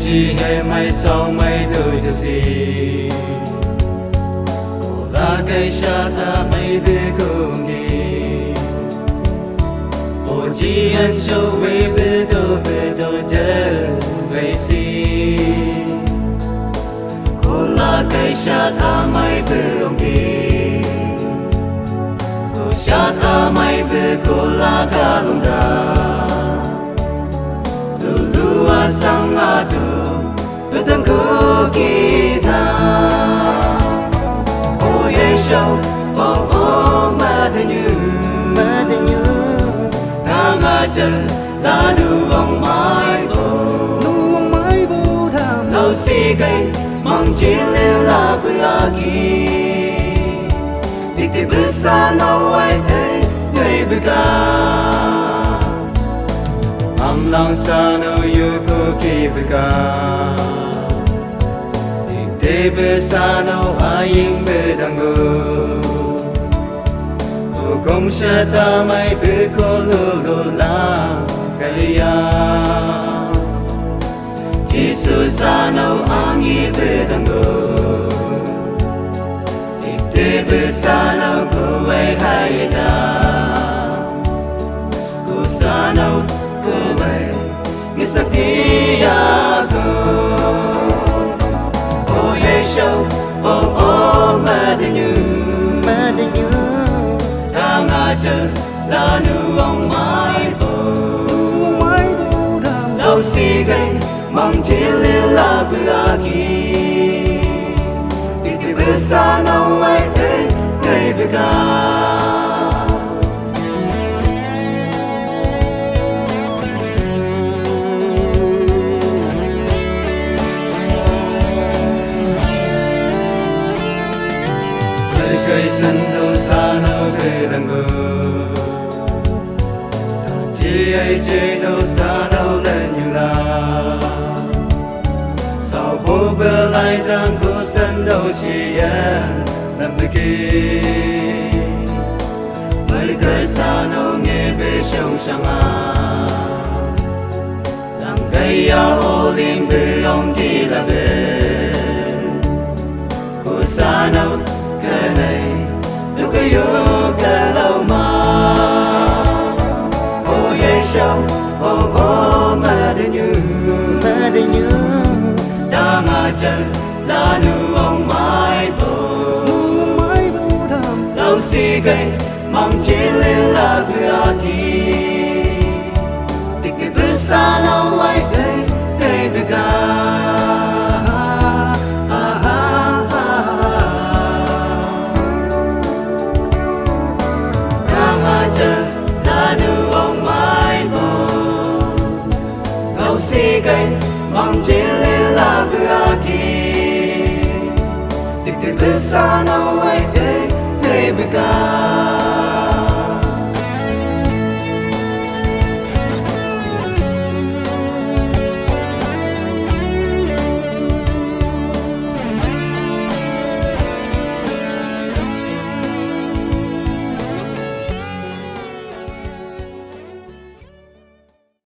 chỉ hay mày sau mày từ cho gì cô ta cây xa ta mày đưa cùng đi ô chỉ anh cho về bê tô chết về si cô là cây xa ta mày đưa cùng đi cô xa ta mày đưa cô là cả lòng đà sang adu betang ko kita oh yesho oh madanyu nang aja la nu ong mai bo tham lo si kai mong chi le la buagi tik tik bisa no ai ei buga lang sa no yu ko ki bga te be sa no ayin be dango ko kom sha ta mai be ko lo la kaya Jesus sa no angi be dango te be sa no ko wai hai da ko sa no Saktiyago oh yesho oh madanyu tang aja la nu ong mai bo đâu si gai mong chỉ la buagi ti bisa no ai ei bega cây sân đâu xa đâu về đằng ngờ chỉ ấy chỉ đâu xa đâu lên như là sao phố bờ lại đang có sân đâu chỉ làm bê kia mấy cây xa đâu nghe về sông sang đang cây áo ô lim bê ông đi là bê cô xa đâu cái này đâu có yêu cái lâu mà oh yesho oh madanyu đang aja la nu ong mai bo lâu si gai mong chỉ